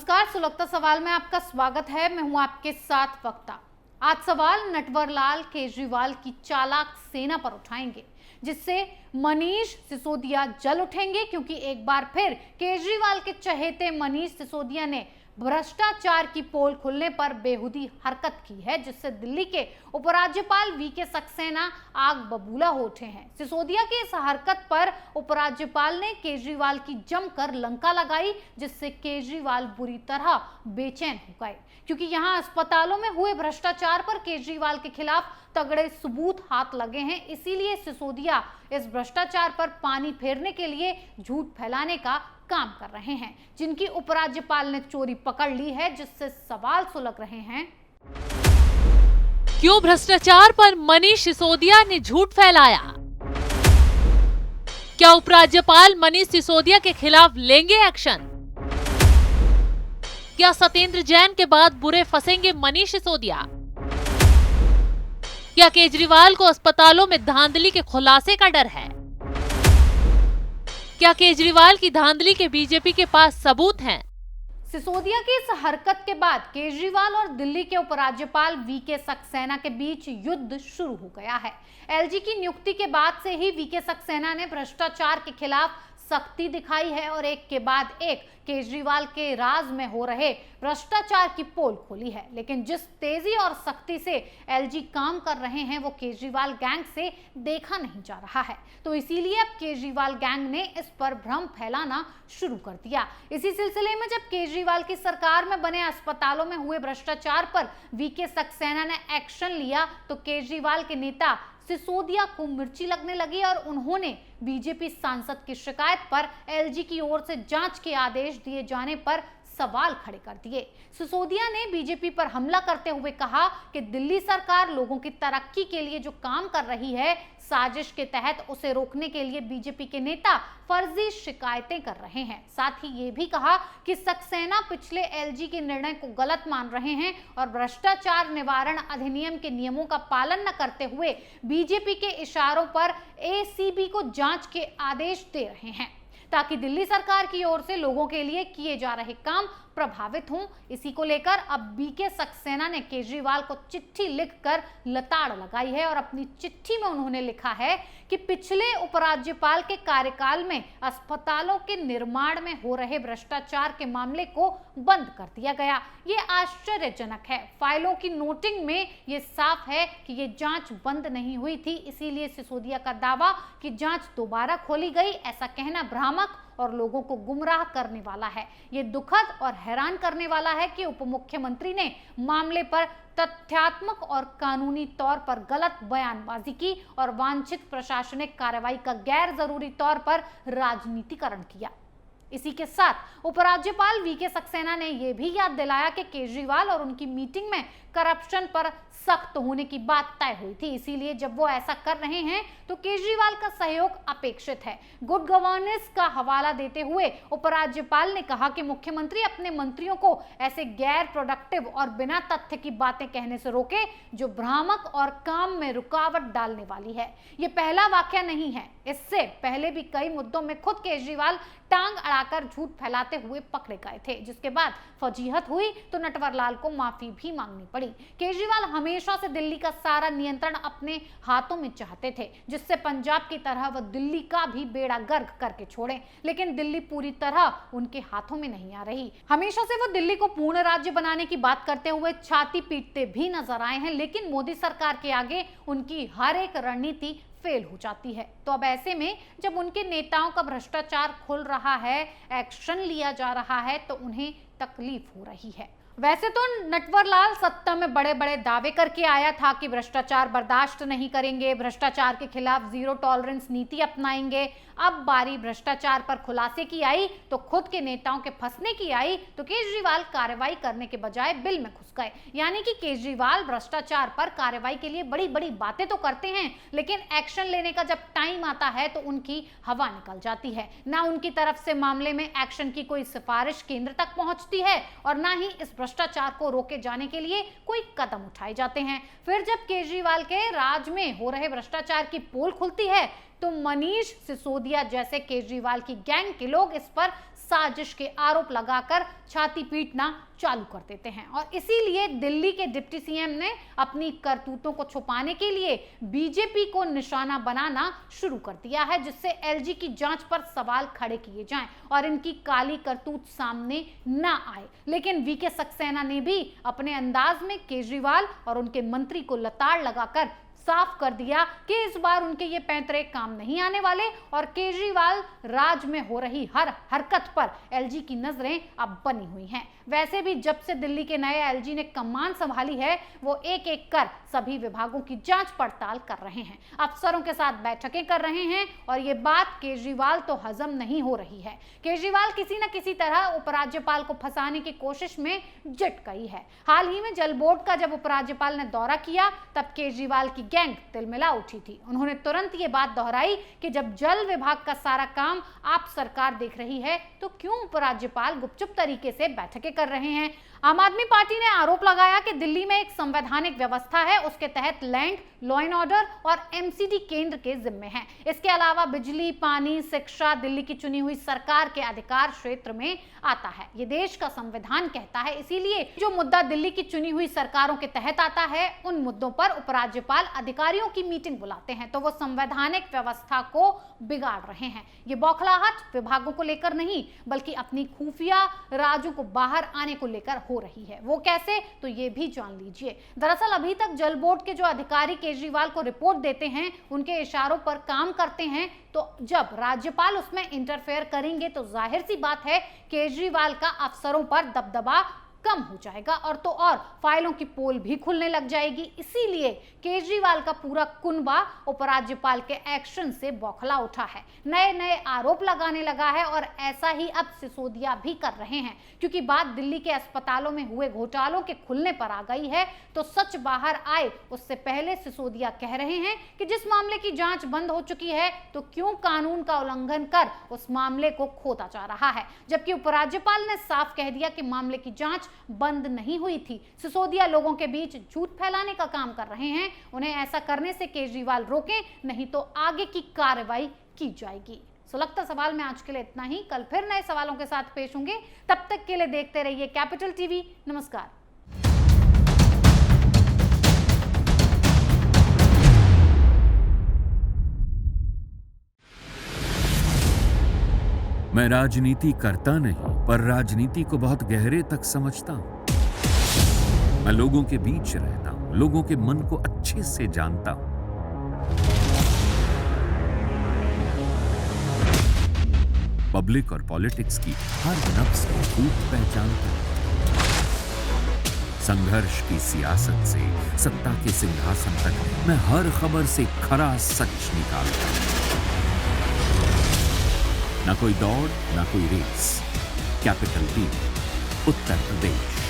नमस्कार, सुलगता सवाल में आपका स्वागत है। मैं हूं आपके साथ वक्ता। आज सवाल नटवरलाल केजरीवाल की चालाक सेना पर उठाएंगे, जिससे मनीष सिसोदिया जल उठेंगे, क्योंकि एक बार फिर केजरीवाल के चहेते मनीष सिसोदिया ने भ्रष्टाचार की पोल खुलने पर बेहुदी हरकत की है, जिससे दिल्ली के उपराज्यपाल वीके सक्सेना आग बबूला हो उठे हैं। सिसोदिया की इस हरकत पर उपराज्यपाल ने केजरीवाल की जमकर लंका लगाई, जिससे केजरीवाल बुरी तरह बेचैन हो गए, क्योंकि यहां अस्पतालों में हुए भ्रष्टाचार पर केजरीवाल के खिलाफ तगड़े सबूत हाथ लगे हैं। इसीलिए सिसोदिया इस भ्रष्टाचार पर पानी फेरने के लिए झूठ फैलाने का काम कर रहे हैं, जिनकी उपराज्यपाल ने चोरी पकड़ ली है, जिससे सवाल सुलग रहे हैं। क्यों भ्रष्टाचार पर मनीष सिसोदिया ने झूठ फैलाया? क्या उपराज्यपाल मनीष सिसोदिया के खिलाफ लेंगे एक्शन? क्या सत्येंद्र जैन के बाद बुरे फंसेंगे मनीष सिसोदिया? क्या केजरीवाल को अस्पतालों में धांधली के खुलासे का डर है? क्या केजरीवाल की धांधली के बीजेपी के पास सबूत हैं? सिसोदिया की इस हरकत के बाद केजरीवाल और दिल्ली के उपराज्यपाल वीके सक्सेना के बीच युद्ध शुरू हो गया है। एलजी की नियुक्ति के बाद से ही वीके सक्सेना ने भ्रष्टाचार के खिलाफ सख्ती दिखाई है और एक के बाद एक केजरीवाल के राज में हो रहे भ्रष्टाचार की पोल खोली है। लेकिन जिस तेजी और सख्ती से एलजी काम कर रहे हैं, वो केजरीवाल गैंग से देखा नहीं जा रहा है। तो इसीलिए अब केजरीवाल गैंग ने इस पर भ्रम फैलाना शुरू कर दिया। इसी सिलसिले में जब केजरीवाल की सरकार में बने अस्पतालों में हुए भ्रष्टाचार पर वीके सक्सेना ने एक्शन लिया, तो केजरीवाल के नेता सिसोदिया को मिर्ची लगने लगी और उन्होंने बीजेपी सांसद की शिकायत पर एलजी की ओर से जांच के आदेश दिए जाने पर सवाल खड़े कर दिए। सिसोदिया ने बीजेपी पर हमला करते हुए कहा कि दिल्ली सरकार लोगों की तरक्की के लिए जो काम कर रही है, साजिश के तहत उसे रोकने के लिए बीजेपी के नेता फर्जी शिकायतें कर रहे हैं। साथ ही ये भी कहा कि सक्सेना पिछले एलजी के निर्णय को गलत मान रहे हैं और भ्रष्टाचार निवारण अधिनियम के नियमों का पालन न करते हुए बीजेपी के इशारों पर एसीबी को जांच के आदेश दे रहे हैं, ताकि दिल्ली सरकार की ओर से लोगों के लिए किए जा रहे काम प्रभावित हों। इसी को लेकर अब बीके सक्सेना ने केजरीवाल को चिट्ठी लिखकर लताड़ लगाई है और अपनी चिट्ठी में उन्होंने लिखा है कि पिछले उपराज्यपाल के कार्यकाल में अस्पतालों के निर्माण में हो रहे भ्रष्टाचार के मामले को बंद कर दिया गया। ये आश्चर्यजनक है। फाइलों की नोटिंग में ये साफ है कि ये जांच बंद नहीं हुई थी। इसीलिए सिसोदिया का दावा कि जांच दोबारा खोली गई, ऐसा कहना भ्रामक और लोगों को गुमराह करने वाला है। ये दुखद और हैरान करने वाला है कि उप मुख्यमंत्री ने मामले पर तथ्यात्मक और कानूनी तौर पर गलत बयानबाजी की और वांछित प्रशासनिक कार्रवाई का गैर जरूरी तौर पर राजनीतिकरण किया। इसी के साथ उपराज्यपाल वीके सक्सेना ने यह भी याद दिलाया कि केजरीवाल और उनकी मीटिंग में करप्शन पर सख्त होने की बात तय हुई थी। इसीलिए जब वो ऐसा कर रहे हैं तो केजरीवाल का सहयोग अपेक्षित है। गुड गवर्नेंस का हवाला देते हुए उपराज्यपाल ने कहा कि मुख्यमंत्री अपने मंत्रियों को ऐसे गैर प्रोडक्टिव और बिना तथ्य की बातें कहने से रोके, जो भ्रामक और काम में रुकावट डालने वाली है। ये पहला वाकया नहीं है। इससे पहले भी कई मुद्दों में खुद केजरीवाल टांग अड़ाकर झूठ फैलाते हुए पकड़े गए थे, जिसके बाद फजीहत हुई तो नटवरलाल को माफी भी मांगनी पड़ी। केजरीवाल हमेशा से दिल्ली का सारा नियंत्रण अपने हाथों में चाहते थे, जिससे पंजाब की तरह वह दिल्ली का भी बेड़ा गर्क करके छोड़े। लेकिन दिल्ली पूरी तरह उनके हाथों में नहीं आ रही। हमेशा से वो दिल्ली को पूर्ण राज्य बनाने की बात करते हुए छाती पीटते भी नजर आए हैं, लेकिन मोदी सरकार के आगे उनकी हर एक रणनीति फेल हो जाती है। तो अब ऐसे में जब उनके नेताओं का भ्रष्टाचार खुल रहा है, एक्शन लिया जा रहा है, तो उन्हें तकलीफ हो रही है। वैसे तो नटवरलाल सत्ता में बड़े बड़े दावे करके आया था कि भ्रष्टाचार बर्दाश्त नहीं करेंगे, भ्रष्टाचार के खिलाफ जीरो टॉलरेंस नीति अपनाएंगे। अब बारी भ्रष्टाचार पर खुलासे की आई तो खुद के नेताओं के फंसने की आई, तो केजरीवाल कार्रवाई करने के बजाय बिल में घुस गए। यानी कि केजरीवाल भ्रष्टाचार पर कार्रवाई के लिए बड़ी बड़ी बातें तो करते हैं, लेकिन एक्शन लेने का जब टाइम आता है तो उनकी हवा निकल जाती है। ना उनकी तरफ से मामले में एक्शन की कोई सिफारिश केंद्र तक पहुंचती है और ना ही इस भ्रष्टाचार को रोके जाने के लिए कोई कदम उठाए जाते हैं। फिर जब केजरीवाल के राज में हो रहे भ्रष्टाचार की पोल खुलती है तो मनीष सिसोदिया जैसे केजरीवाल की गैंग के लोग इस पर साजिश के आरोप लगाकर छाती पीटना चालू कर देते हैं। और इसीलिए दिल्ली के डिप्टी सीएम ने अपनी करतूतों को छुपाने के लिए बीजेपी को निशाना बनाना शुरू कर दिया है, जिससे एलजी की जांच पर सवाल खड़े किए जाएं और इनकी काली करतूत सामने ना आए। लेकिन वीके सक्सेना ने भी अपने अंदाज में केजरीवाल और उनके मंत्री को लताड़ लगाकर साफ कर दिया कि इस बार उनके ये पैंतरे काम नहीं आने वाले और केजरीवाल राज में हो रही हर हरकत पर एलजी की नजरें अब बनी हुई हैं। वैसे भी जब से दिल्ली के नए एलजी ने कमान संभाली है वो एक एक कर सभी विभागों की जांच पड़ताल कर रहे हैं, अफसरों के साथ बैठकें कर रहे हैं और ये बात केजरीवाल तो हजम नहीं हो रही है। केजरीवाल किसी न किसी तरह उपराज्यपाल को फंसाने की कोशिश में जुट गई है। हाल ही में जल बोर्ड का जब उपराज्यपाल ने दौरा किया तब केजरीवाल की गैंग तिलमिला उठी थी। उन्होंने तुरंत ये बात दोहराई कि जब जल विभाग का सारा काम आप सरकार देख रही है तो क्यों उपराज्यपाल गुपचुप तरीके से बैठकें कर रहे हैं। आम आदमी पार्टी ने आरोप लगाया कि दिल्ली में एक संवैधानिक व्यवस्था है, उसके तहत लैंड, लॉ एंड ऑर्डर और एमसीडी केंद्र के जिम्मे हैं। इसके अलावा बिजली, पानी, शिक्षा दिल्ली की चुनी हुई सरकार के अधिकार क्षेत्र में आता है। ये देश का संविधान कहता है। इसीलिए जो मुद्दा दिल्ली की चुनी हुई सरकारों के तहत आता है उन मुद्दों पर उपराज्यपाल अधिकारियों की मीटिंग बुलाते हैं तो वो संवैधानिक व्यवस्था को बिगाड़ रहे हैं। ये बौखलाहट विभागों को लेकर नहीं बल्कि अपनी खुफिया राजों को बाहर आने को लेकर हो रही है। वो कैसे, तो ये भी जान लीजिए। दरअसल अभी तक जल बोर्ड के जो अधिकारी केजरीवाल को रिपोर्ट देते हैं उनके इशारों पर काम करते हैं, तो जब राज्यपाल उसमें इंटरफेयर करेंगे तो जाहिर सी बात है केजरीवाल का अफसरों पर दबदबा कम हो जाएगा और तो और फाइलों की पोल भी खुलने लग जाएगी। इसीलिए केजरीवाल का पूरा कुनबा उपराज्यपाल के एक्शन से बौखला उठा है, नए नए आरोप लगाने लगा है और ऐसा ही अब सिसोदिया भी कर रहे हैं। क्योंकि बात दिल्ली के अस्पतालों में हुए घोटालों के खुलने पर आ गई है तो सच बाहर आए उससे पहले सिसोदिया कह रहे हैं कि जिस मामले की जांच बंद हो चुकी है तो क्यों कानून का उल्लंघन कर उस मामले को खोदा जा रहा है, जबकि उपराज्यपाल ने साफ कह दिया कि मामले की जांच बंद नहीं हुई थी। सिसोदिया लोगों के बीच झूठ फैलाने का काम कर रहे हैं। उन्हें ऐसा करने से केजरीवाल रोकें, नहीं तो आगे की कार्रवाई की जाएगी। सुलगता सवाल में आज के लिए इतना ही। कल फिर नए सवालों के साथ पेश होंगे। तब तक के लिए देखते रहिए कैपिटल टीवी। नमस्कार। मैं राजनीति करता नहीं पर राजनीति को बहुत गहरे तक समझता हूं। मैं लोगों के बीच रहता हूं, लोगों के मन को अच्छे से जानता हूं। पब्लिक और पॉलिटिक्स की हर नब्ज को खूब पहचानता हूं। संघर्ष की सियासत से सत्ता के सिंहासन तक मैं हर खबर से खरा सच निकालता हूं। ना कोई दौड़, ना कोई race. Capital TV, Uttar Pradesh.